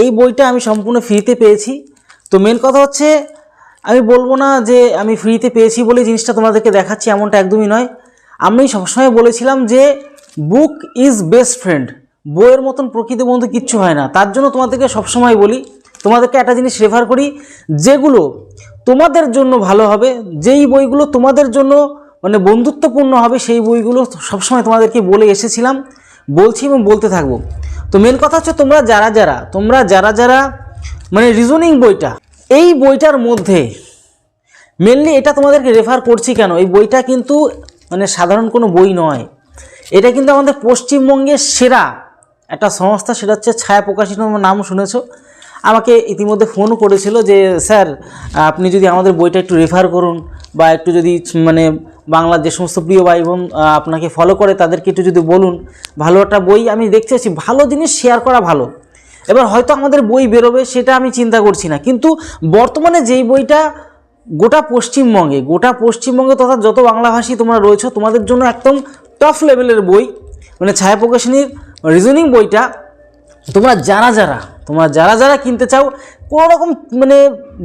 এই বইটা আমি সম্পূর্ণ ফ্রিতে পেয়েছি। তো মেন কথা হচ্ছে আমি বলবো না যে আমি ফ্রিতে পেয়েছি বলে জিনিসটা তোমাদেরকে দেখাচ্ছি, এমনটা একদমই নয়। আমি সবসময় বলেছিলাম যে বুক ইজ বেস্ট ফ্রেন্ড, বইয়ের মতন প্রকৃত বন্ধু কিচ্ছু হয় না। তার জন্য তোমাদেরকে সবসময় বলি, তোমাদেরকে একটা জিনিস রেফার করি যেগুলো তোমাদের জন্য ভালো হবে, যেই বইগুলো তোমাদের জন্য মানে বন্ধুত্বপূর্ণ হবে, সেই বইগুলো সবসময় তোমাদেরকে বলে এসেছিলাম, বলছি এবং বলতে থাকবো। তো মেন কথা হচ্ছে তোমরা যারা যারা মানে রিজনিং বইটা, এই বইটার মধ্যে মেনলি এটা তোমাদেরকে রেফার করছি কেন, এই বইটা কিন্তু মানে সাধারণ কোনো বই নয়। এটা কিন্তু আমাদের পশ্চিমবঙ্গের সেরা একটা সংস্থা, সেটা হচ্ছে ছায়া প্রকাশনী, নাম শুনেছো। আমাকে ইতিমধ্যে ফোনও করেছিল যে স্যার আপনি যদি আমাদের বইটা একটু রেফার করুন, বা একটু যদি মানে বাংলার যে সমস্ত প্রিয় ভাই বোন আপনাকে ফলো করে তাদেরকে একটু যদি বলুন, ভালো একটা বই আমি দেখতে চাচ্ছি, ভালো জিনিস শেয়ার করা ভালো। এবার হয়তো আমাদের বই বেরোবে সেটা আমি চিন্তা করছি না, কিন্তু বর্তমানে যেই বইটা গোটা পশ্চিমবঙ্গে তথা যত বাংলাভাষী তোমরা রয়েছো তোমাদের জন্য একদম টপ লেভেলের বই, মানে ছায়া প্রকাশনীর রিজনিং বইটা তোমরা যারা যারা কিনতে চাও কোনো রকম মানে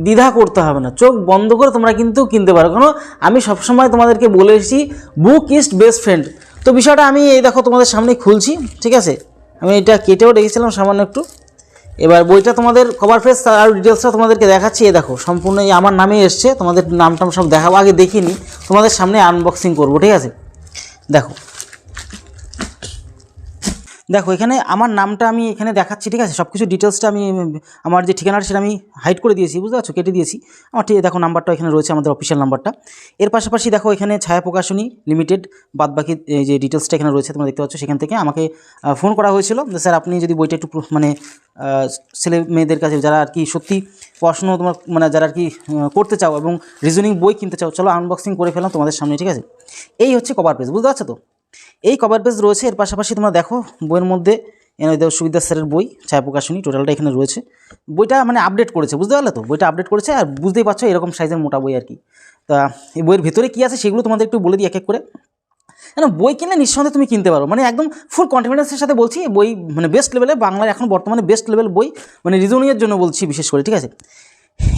দ্বিধা করতে হবে না, চোখ বন্ধ করে তোমরা কিন্তু কিনতে পারো। কারণ আমি সবসময় তোমাদেরকে বলে এসেছি বুক ইজ বেস্ট ফ্রেন্ড। তো বিষয়টা আমি এই দেখো তোমাদের সামনে খুলছি, ঠিক আছে। আমি এটা কেটেও রেখেছিলাম সামান্য একটু। এবার বইটা তোমাদের কভার পেজ আর ডিটেলসটা তোমাদেরকে দেখাচ্ছি। এই দেখো সম্পূর্ণ এই আমার নামে এসছে, তোমাদের নামটাম সব দেখাবো, আগে দেখিনি, তোমাদের সামনে আনবক্সিং করবো, ঠিক আছে। দেখো এখানে আমার নামটা আমি এখানে দেখাচ্ছি, ঠিক আছে। সব কিছু ডিটেলসটা আমি আমার যে ঠিকানাটা সেটা আমি হাইড করে দিয়েছি, বুঝতে পারছো, কেটে দিয়েছি। আমার ঠিক দেখো নাম্বারটা এখানে রয়েছে, আমাদের অফিসিয়াল নাম্বারটা। এর পাশাপাশি দেখো এখানে ছায়া প্রকাশনী লিমিটেড বাদবাকি যে ডিটেলসটা এখানে রয়েছে তোমরা দেখতে পাচ্ছ। সেখান থেকে আমাকে ফোন করা হয়েছিল যে স্যার আপনি যদি বইটা একটু মানে ছেলে মেয়েদের কাছে যারা আর কি সত্যি পড়াশুনো তোমার মানে যারা আর কি করতে চাও এবং রিজনিং বই কিনতে চাও, চলো আনবক্সিং করে ফেলাম তোমাদের সামনে, ঠিক আছে। এই হচ্ছে কভার পেজ, বুঝতে পারছো তো, এই কভার পেজ রয়েছে। এর পাশাপাশি তোমরা দেখো বইয়ের মধ্যে সুবিধা স্যারের বই ছায়া প্রকাশনী টোটালটা এখানে রয়েছে। বইটা মানে আপডেট করেছে, বুঝতে পারলে তো, বইটা আপডেট করেছে। আর বুঝতেই পারছো এরকম সাইজের মোটা বই আর কি। তা এই বইয়ের ভিতরে কী আছে সেগুলো তোমাদের একটু বলে দিই এক এক করে। কেন বই কিনলে নিঃসন্দেহে তুমি কিনতে পারো, মানে একদম ফুল কনফিডেন্সের সাথে বলছি, বই মানে বেস্ট লেভেলে, বাংলার এখন বর্তমানে বেস্ট লেভেল বই, মানে রিজনিংয়ের জন্য বলছি বিশেষ করে, ঠিক আছে।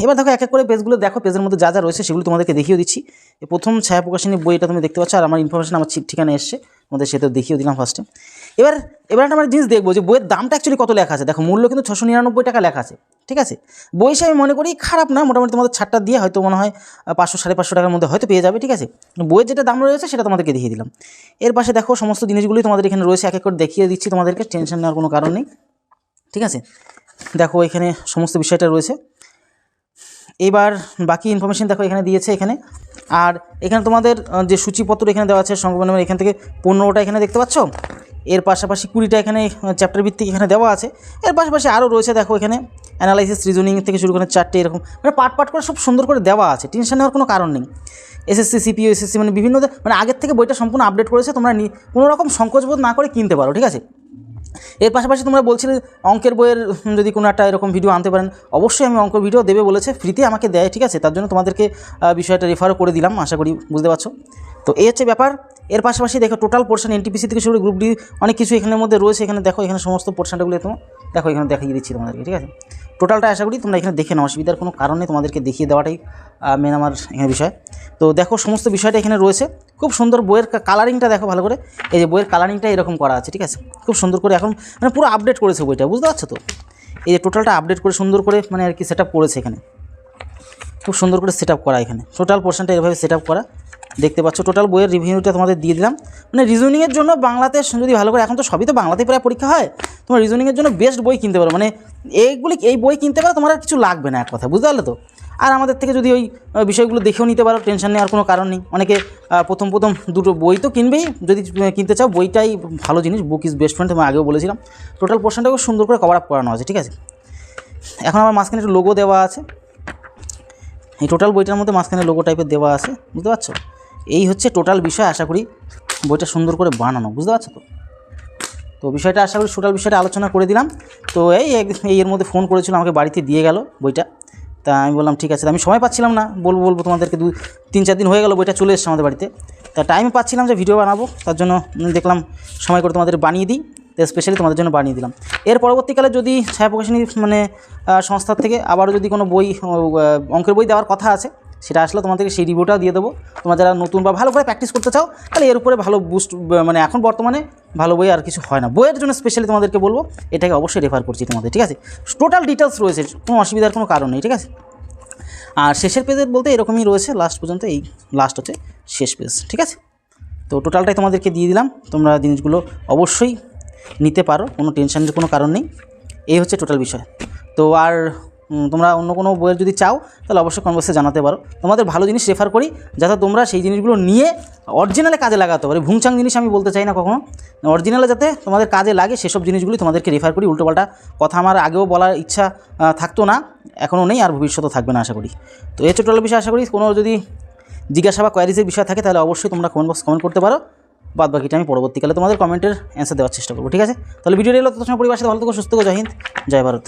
এবার দেখো এক এক করে পেজগুলো দেখো, পেজের মধ্যে যা যা রয়েছে সেগুলো তোমাদেরকে দেখিয়ে দিচ্ছি। প্রথম ছায়া প্রকাশনী বইটা তুমি দেখতে পাচ্ছ, আর আমার ইনফরমেশন আমার ঠিকানা এসছে, তোমাদের সেটা দেখিয়ে দিলাম ফার্স্টে। এবার একটা আমরা জিনিস দেখবো যে বইয়ের দামটা অ্যাকচুয়ালি কত লেখা আছে। দেখো মূল্য কিন্তু 699 টাকা লেখা আছে, ঠিক আছে। বই সে আমি মনে করি খারাপ না, মোটামুটি তোমাদের ছাড়টা দিয়ে হয়তো মনে হয় 500 550 টাকার মধ্যে হয়তো পেয়ে যাবে, ঠিক আছে। বইয়ের যেটা দাম রয়েছে সেটা তোমাদেরকে দেখিয়ে দিলাম। এর পাশে দেখো সমস্ত জিনিসগুলোই তোমাদের এখানে রয়েছে, এক এক করে দেখিয়ে দিচ্ছি তোমাদেরকে, টেনশন নেওয়ার কোনো কারণ নেই, ঠিক আছে। দেখো এখানে সমস্ত বিষয়টা রয়েছে। এবার বাকি ইনফরমেশন দেখো এখানে দিয়েছে এখানে। আর এখানে তোমাদের যে সূচিপত্র এখানে দেওয়া আছে সংখ্যা এখান থেকে 15টা এখানে দেখতে পাচ্ছ। এর পাশাপাশি 20টা এখানে চ্যাপ্টার ভিত্তিক এখানে দেওয়া আছে। এর পাশাপাশি আরও রয়েছে দেখো এখানে অ্যানালাইসিস রিজনিং থেকে শুরু করে 4টে এরকম মানে পার্ট করে সব সুন্দর করে দেওয়া আছে, টেনশন নেওয়ার কোনো কারণ নেই। এসএসসি সিপিও এসএসসি মানে বিভিন্ন মানে আগের থেকে বইটা সম্পূর্ণ আপডেট করেছে, তোমরা কোনো রকম সংকোচবোধ না করে কিনতে পারো, ঠিক আছে। এর পাশাপাশি তোমরা বলছিলে অঙ্কের বইয়ের যদি কোনো একটা এরকম ভিডিও আনতে পারেন, অবশ্যই আমি অঙ্ক ভিডিও দেবে বলেছে, ফ্রিতে আমাকে দেয়, ঠিক আছে। তার জন্য তোমাদেরকে বিষয়টা রেফারও করে দিলাম, আশা করি বুঝতে পারছো। তো এই হচ্ছে ব্যাপার। এর পাশাপাশি দেখো টোটাল পোর্শন এনটিপিসি থেকে শুরু গ্রুপ ডি অনেক কিছু এখানের মধ্যে রয়েছে। এখানে দেখো এখানে সমস্ত পোর্শনটাগুলো তোমার দেখো এখানে দেখিয়ে দিচ্ছি তোমাদেরকে, ঠিক আছে। টোটালটা আশা করি তোমরা এখানে দেখে নাও, অসুবিধার কোনো কারণে তোমাদেরকে দেখিয়ে দেওয়াটাই মেন আমার এখানে বিষয়। তো দেখো সমস্ত বিষয়টা এখানে রয়েছে, খুব সুন্দর। বইয়ের কালারিংটা দেখো ভালো করে, এই যে বইয়ের কালারিংটা এরকম করা আছে, ঠিক আছে। খুব সুন্দর করে এখন মানে পুরো আপডেট করেছে বইটা, বুঝতে পারছো তো। এই যে টোটালটা আপডেট করে সুন্দর করে মানে আর কি সেট আপ করেছে এখানে, খুব সুন্দর করে সেট আপ করা এখানে টোটাল পোর্শনটা এভাবে সেট আপ করা দেখতে পাচ্ছ। টোটাল বইয়ের রিভিউটা তোমাদের দিয়ে দিলাম, মানে রিজনিংয়ের জন্য বাংলাতে যদি ভালো করে, এখন তো সবই তো বাংলাতেই প্রায় পরীক্ষা হয়, তোমার রিজনিংয়ের জন্য বেস্ট বই কিনতে পারো, মানে এই বই কিনতে পারো, তোমার আর কিছু লাগবে না এক কথা, বুঝতে পারলে তো। আর আমাদের থেকে যদি ওই বিষয়গুলো দেখেও নিতে পারো, টেনশন নেওয়ার কোনো কারণ নেই। অনেকে প্রথম দুটো বই তো কিনবেই, যদি কিনতে চাও বইটাই ভালো জিনিস, বুক ইজ বেস্ট ফ্রেন্ড, আমি আগেও বলেছিলাম। টোটাল পোর্শনটাকে সুন্দর করে কভার আপ করানো আছে, ঠিক আছে। এখন আমার মাঝখানে একটু লোগো দেওয়া আছে, এই টোটাল বইটার মধ্যে মাঝখানে লোগো টাইপের দেওয়া আছে, বুঝতে পারছো। এই হচ্ছে টোটাল বিষয়, আশা করি বইটা সুন্দর করে বানানো, বুঝতে পারছো তো। তো বিষয়টা আশা করি টোটাল বিষয়টা আলোচনা করে দিলাম। তো এর মধ্যে ফোন করেছিল, আমাকে বাড়িতে দিয়ে গেল বইটা। তা আমি বললাম ঠিক আছে, আমি সময় পাচ্ছিলাম না, বলবো তোমাদেরকে 3-4 দিন হয়ে গেল বইটা চলে এসছে আমাদের বাড়িতে। তা টাইম পাচ্ছিলাম যে ভিডিও বানাবো, তার জন্য দেখলাম সময় করে তোমাদের বানিয়ে দিই। তো স্পেশালি তোমাদের জন্য বানিয়ে দিলাম। এর পরবর্তীকালে যদি ছায়া প্রকাশনী মানে সংস্থার থেকে আবারও যদি কোনো বই অঙ্কের বই দেওয়ার কথা আছে, সেটা আসলে তোমাদেরকে সেই রিভিউটাও দিয়ে দেবো। তোমরা যারা নতুন বা ভালো করে প্র্যাকটিস করতে চাও তাহলে এর উপরে ভালো বুস্ট, মানে এখন বর্তমানে ভালো বই আর কিছু হয় না। বইয়ের জন্য স্পেশালি তোমাদেরকে বলবো এটাকে অবশ্যই রেফার করছি তোমাদের, ঠিক আছে। টোটাল ডিটেলস রয়েছে, কোনো অসুবিধার কোনো কারণ নেই, ঠিক আছে। আর শেষের পেজের বলতে এরকমই রয়েছে লাস্ট পর্যন্ত, এই লাস্ট হচ্ছে শেষ পেজ, ঠিক আছে। তো টোটালটাই তোমাদেরকে দিয়ে দিলাম, তোমরা জিনিসগুলো অবশ্যই নিতে পারো, কোনো টেনশনের কোনো কারণ নেই। এই হচ্ছে টোটাল বিষয়। তো আর তোমরা অন্য কোনো বইয়ের যদি চাও তাহলে অবশ্যই কনভার্সে জানাতে পারো। তোমাদের ভালো জিনিস রেফার করি যাতে তোমরা সেই জিনিসগুলো নিয়ে অরিজিনালে কাজে লাগাতে পারো। ভুংচাং জিনিস আমি বলতে চাই না কখনো, অরিজিনালে যাতে তোমাদের কাজে লাগে সেসব জিনিসগুলি তোমাদেরকে রেফার করি। উল্টোপাল্টা কথা আমার আগেও বলার ইচ্ছা থাকতো না, এখনও নেই, আর ভবিষ্যতেও থাকবে না আশা করি। তো এই টোটাল বিষয় আশা করি কোনো যদি জিজ্ঞাসা বা কোয়ারিজের বিষয় থাকে তাহলে অবশ্যই তোমরা কমেন্ট করতে পারো। বাদ বাকিটা আমি পরবর্তীকালে তোমাদের কমেন্টের অ্যান্সার দেওয়ার চেষ্টা করবো, ঠিক আছে। তাহলে ভিডিওটা এলো, তোমার পরিবারের সাথে ভালো থেকো, সুস্থ থেকো, জয় হিন্দ, জয় ভারত।